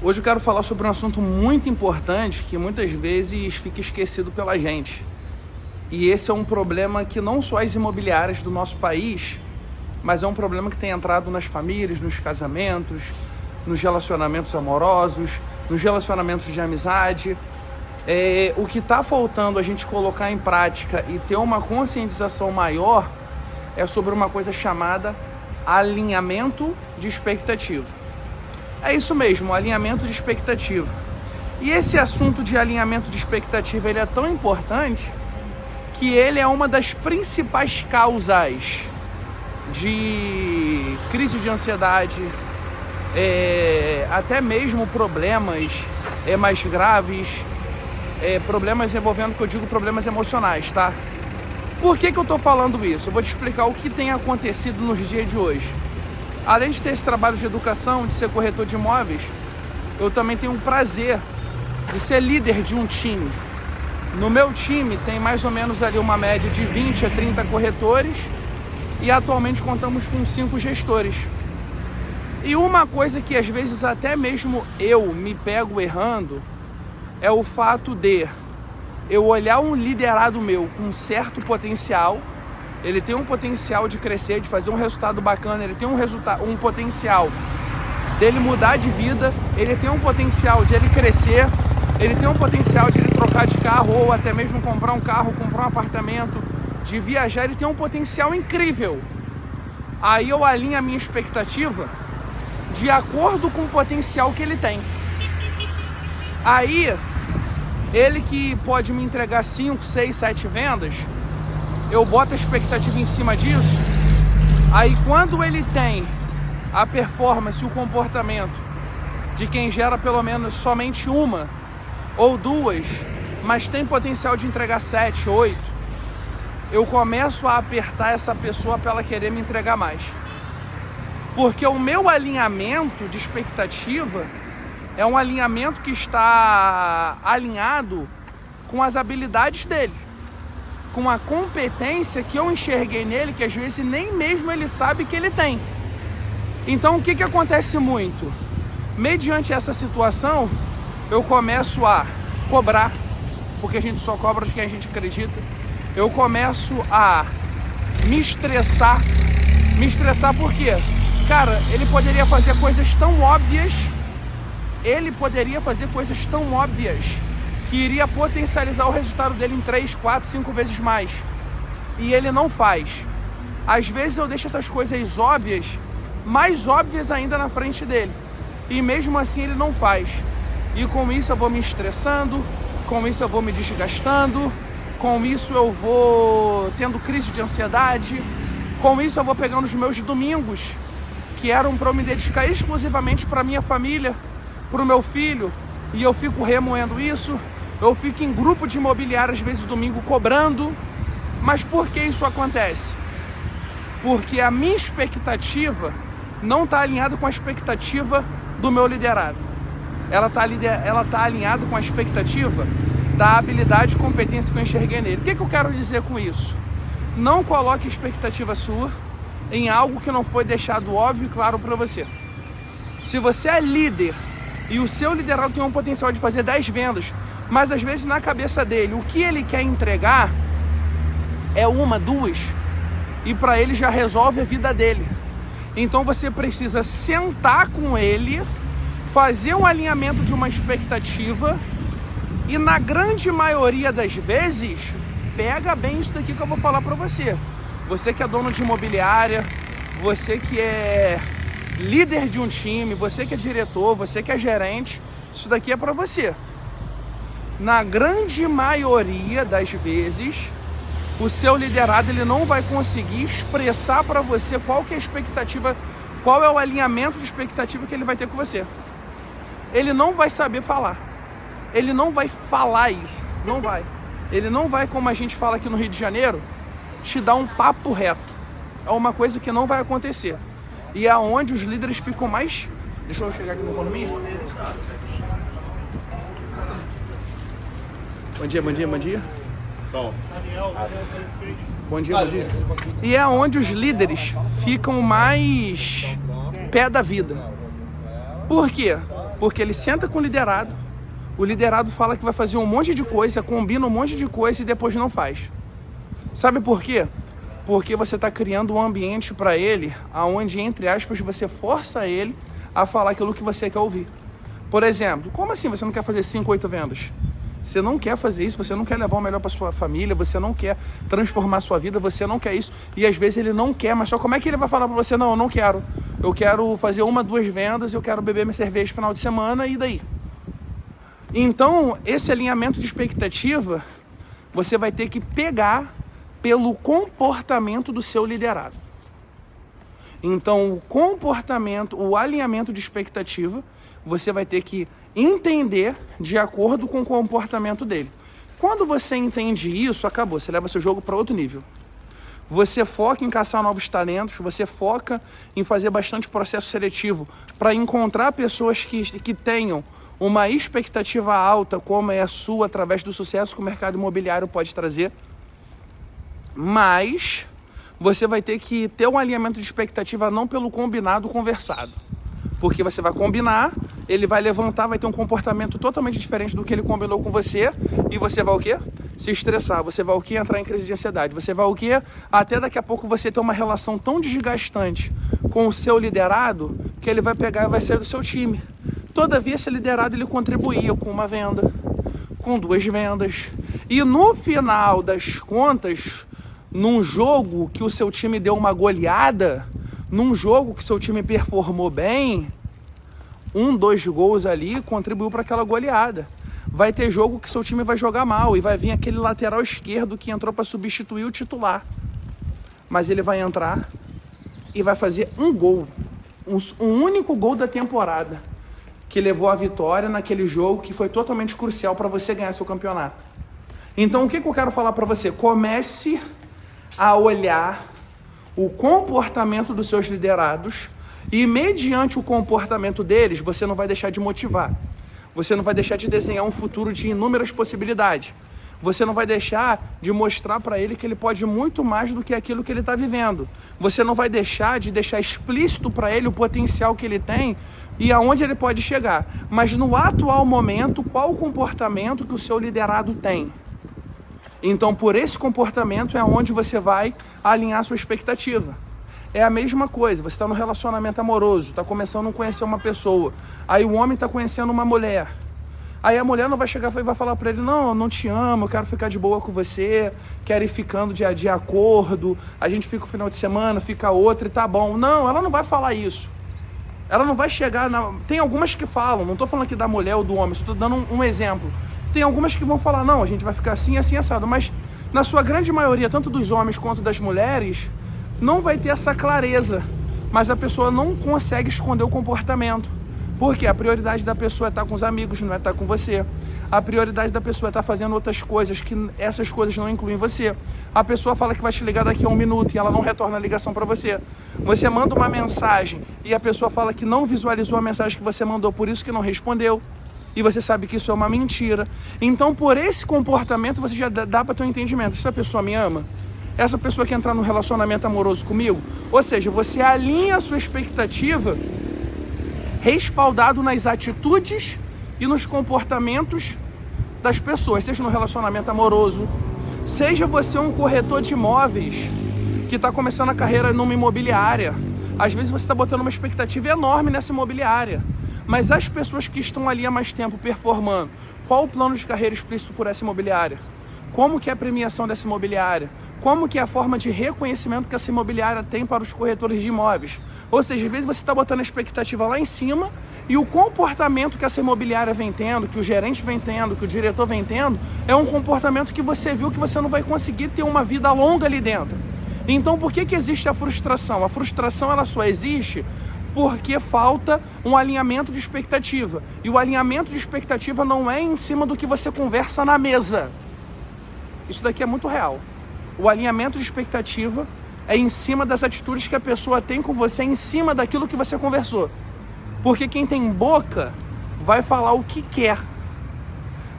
Hoje eu quero falar sobre um assunto muito importante que muitas vezes fica esquecido pela gente. E esse é um problema que não só as imobiliárias do nosso país, mas é um problema que tem entrado nas famílias, nos casamentos, nos relacionamentos amorosos, nos relacionamentos de amizade. O que está faltando a gente colocar em prática e ter uma conscientização maior é sobre uma coisa chamada alinhamento de expectativa. É isso mesmo, alinhamento de expectativa. E esse assunto de alinhamento de expectativa, ele é tão importante que ele é uma das principais causas de crise de ansiedade, até mesmo problemas mais graves, problemas envolvendo, que eu digo, problemas emocionais, tá? Por que eu tô falando isso? Eu vou te explicar o que tem acontecido nos dias de hoje. Além de ter esse trabalho de educação, de ser corretor de imóveis, eu também tenho o prazer de ser líder de um time. No meu time tem mais ou menos ali uma média de 20 a 30 corretores e atualmente contamos com 5 gestores. E uma coisa que às vezes até mesmo eu me pego errando é o fato de eu olhar um liderado meu com certo potencial. Ele tem um potencial de crescer, de fazer um resultado bacana, ele tem um potencial dele mudar de vida, ele tem um potencial de ele crescer, ele tem um potencial de ele trocar de carro ou até mesmo comprar um carro, comprar um apartamento, de viajar, ele tem um potencial incrível. Aí eu alinho a minha expectativa de acordo com o potencial que ele tem. Aí, ele que pode me entregar 5, 6, 7 vendas, eu boto a expectativa em cima disso. Aí quando ele tem a performance, o comportamento de quem gera pelo menos somente uma ou duas, mas tem potencial de entregar 7, 8, eu começo a apertar essa pessoa para ela querer me entregar mais. Porque o meu alinhamento de expectativa é um alinhamento que está alinhado com as habilidades dele, com a competência que eu enxerguei nele, que às vezes nem mesmo ele sabe que ele tem. Então o que acontece muito? Mediante essa situação, eu começo a cobrar, porque a gente só cobra de quem a gente acredita. Eu começo a me estressar. Me estressar por quê? Cara, ele poderia fazer coisas tão óbvias, que iria potencializar o resultado dele em 3, 4, 5 vezes mais. E ele não faz. Às vezes eu deixo essas coisas óbvias, mais óbvias ainda na frente dele. E mesmo assim ele não faz. E com isso eu vou me estressando, com isso eu vou me desgastando, com isso eu vou tendo crise de ansiedade, com isso eu vou pegando os meus domingos, que eram para eu me dedicar exclusivamente para minha família, para o meu filho, e eu fico remoendo isso. Eu fico em grupo de imobiliário, às vezes, domingo, cobrando. Mas por que isso acontece? Porque a minha expectativa não está alinhada com a expectativa do meu liderado. Ela está alinhada com a expectativa da habilidade e competência que eu enxerguei nele. O que eu quero dizer com isso? Não coloque expectativa sua em algo que não foi deixado óbvio e claro para você. Se você é líder e o seu liderado tem um potencial de fazer 10 vendas, mas às vezes na cabeça dele o que ele quer entregar é 1, 2, e para ele já resolve a vida dele. Então você precisa sentar com ele, fazer um alinhamento de uma expectativa, e na grande maioria das vezes, pega bem isso daqui que eu vou falar para você. Você que é dono de imobiliária, você que é líder de um time, você que é diretor, você que é gerente, isso daqui é para você. Na grande maioria das vezes, o seu liderado ele não vai conseguir expressar para você qual que é a expectativa, qual é o alinhamento de expectativa que ele vai ter com você. Ele não vai saber falar. Ele não vai falar isso. Não vai. Ele não vai, como a gente fala aqui no Rio de Janeiro, te dar um papo reto. É uma coisa que não vai acontecer. E é onde os líderes ficam mais... Deixa eu chegar aqui no condomínio. Bom dia, bom dia, bom dia. Bom dia, bom dia. E é onde os líderes ficam mais pé da vida. Por quê? Porque ele senta com o liderado fala que vai fazer um monte de coisa, combina um monte de coisa e depois não faz. Sabe por quê? Porque você está criando um ambiente para ele, onde, entre aspas, você força ele a falar aquilo que você quer ouvir. Por exemplo, como assim você não quer fazer 5, 8 vendas? Você não quer fazer isso, você não quer levar o melhor para sua família, você não quer transformar a sua vida, você não quer isso. E às vezes ele não quer, mas só como é que ele vai falar para você? Não, eu não quero. Eu quero fazer 1, 2 vendas, eu quero beber minha cerveja no final de semana e daí? Então, esse alinhamento de expectativa, você vai ter que pegar pelo comportamento do seu liderado. Então, o comportamento, o alinhamento de expectativa, você vai ter que entender de acordo com o comportamento dele. Quando você entende isso, acabou, você leva seu jogo para outro nível. Você foca em caçar novos talentos, você foca em fazer bastante processo seletivo para encontrar pessoas que tenham uma expectativa alta, como é a sua, através do sucesso que o mercado imobiliário pode trazer. Mas você vai ter que ter um alinhamento de expectativa não pelo combinado, conversado. Porque você vai combinar, ele vai levantar, vai ter um comportamento totalmente diferente do que ele combinou com você, e você vai o quê? Se estressar, você vai o quê? Entrar em crise de ansiedade, você vai o quê? Até daqui a pouco você ter uma relação tão desgastante com o seu liderado, que ele vai pegar e vai sair do seu time. Todavia, esse liderado, ele contribuía com uma venda, com 2 vendas, e no final das contas, num jogo que o seu time deu uma goleada, num jogo que seu time performou bem, 1, 2 gols ali contribuiu para aquela goleada. Vai ter jogo que seu time vai jogar mal e vai vir aquele lateral esquerdo que entrou para substituir o titular. Mas ele vai entrar e vai fazer um gol, um único gol da temporada, que levou a vitória naquele jogo que foi totalmente crucial para você ganhar seu campeonato. Então, o que eu quero falar para você? Comece a olhar o comportamento dos seus liderados e, mediante o comportamento deles, você não vai deixar de motivar. Você não vai deixar de desenhar um futuro de inúmeras possibilidades. Você não vai deixar de mostrar para ele que ele pode muito mais do que aquilo que ele está vivendo. Você não vai deixar de deixar explícito para ele o potencial que ele tem e aonde ele pode chegar. Mas no atual momento, qual o comportamento que o seu liderado tem? Então, por esse comportamento é onde você vai alinhar a sua expectativa. É a mesma coisa, você está no relacionamento amoroso, está começando a conhecer uma pessoa, aí o homem está conhecendo uma mulher. Aí a mulher não vai chegar e vai falar para ele, não, eu não te amo, eu quero ficar de boa com você, quero ir ficando de acordo, a gente fica o final de semana, fica outro e tá bom. Não, ela não vai falar isso. Ela não vai chegar, tem algumas que falam, não estou falando aqui da mulher ou do homem, estou dando um exemplo. Tem algumas que vão falar, não, a gente vai ficar assim, assim, assado. Mas na sua grande maioria, tanto dos homens quanto das mulheres, não vai ter essa clareza. Mas a pessoa não consegue esconder o comportamento. Porque a prioridade da pessoa é estar com os amigos, não é estar com você. A prioridade da pessoa é estar fazendo outras coisas, que essas coisas não incluem você. A pessoa fala que vai te ligar daqui a 1 minuto e ela não retorna a ligação para você. Você manda uma mensagem e a pessoa fala que não visualizou a mensagem que você mandou, por isso que não respondeu. E você sabe que isso é uma mentira. Então, por esse comportamento, você já dá para ter um entendimento. Essa pessoa me ama? Essa pessoa quer entrar num relacionamento amoroso comigo? Ou seja, você alinha a sua expectativa respaldado nas atitudes e nos comportamentos das pessoas. Seja no relacionamento amoroso, seja você um corretor de imóveis que está começando a carreira numa imobiliária. Às vezes você está botando uma expectativa enorme nessa imobiliária. Mas as pessoas que estão ali há mais tempo performando, qual o plano de carreira explícito por essa imobiliária? Como que é a premiação dessa imobiliária? Como que é a forma de reconhecimento que essa imobiliária tem para os corretores de imóveis? Ou seja, às vezes você está botando a expectativa lá em cima e o comportamento que essa imobiliária vem tendo, que o gerente vem tendo, que o diretor vem tendo, é um comportamento que você viu que você não vai conseguir ter uma vida longa ali dentro. Então, por que existe a frustração? A frustração, ela só existe porque falta um alinhamento de expectativa. E o alinhamento de expectativa não é em cima do que você conversa na mesa. Isso daqui é muito real. O alinhamento de expectativa é em cima das atitudes que a pessoa tem com você, em cima daquilo que você conversou. Porque quem tem boca vai falar o que quer,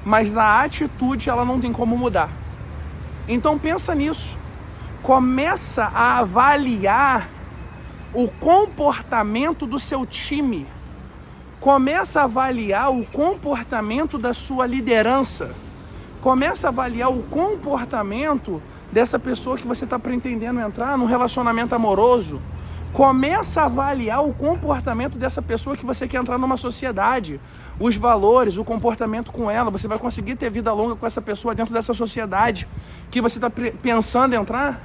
mas a atitude ela não tem como mudar. Então pensa nisso. Começa a avaliar o comportamento do seu time. Começa a avaliar o comportamento da sua liderança. Começa a avaliar o comportamento dessa pessoa que você está pretendendo entrar num relacionamento amoroso. Começa a avaliar o comportamento dessa pessoa que você quer entrar numa sociedade. Os valores, o comportamento com ela. Você vai conseguir ter vida longa com essa pessoa dentro dessa sociedade que você está pensando em entrar?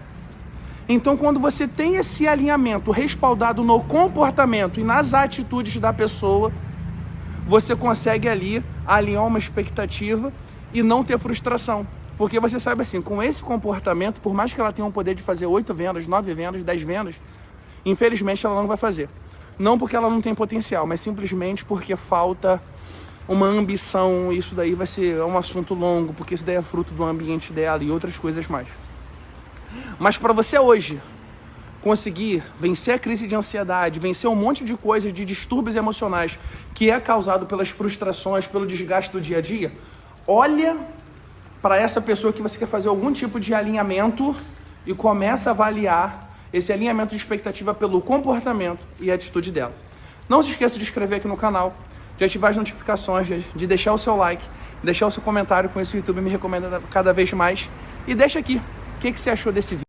Então, quando você tem esse alinhamento respaldado no comportamento e nas atitudes da pessoa, você consegue ali alinhar uma expectativa e não ter frustração. Porque você sabe assim, com esse comportamento, por mais que ela tenha o poder de fazer 8 vendas, 9 vendas, 10 vendas, infelizmente ela não vai fazer. Não porque ela não tem potencial, mas simplesmente porque falta uma ambição. Isso daí vai ser um assunto longo, porque isso daí é fruto do ambiente dela e outras coisas mais. Mas para você hoje conseguir vencer a crise de ansiedade, vencer um monte de coisas, de distúrbios emocionais que é causado pelas frustrações, pelo desgaste do dia a dia, olha para essa pessoa que você quer fazer algum tipo de alinhamento e começa a avaliar esse alinhamento de expectativa pelo comportamento e atitude dela. Não se esqueça de se inscrever aqui no canal, de ativar as notificações, de deixar o seu like, deixar o seu comentário, com isso o YouTube me recomenda cada vez mais. E deixa aqui, o que você achou desse vídeo?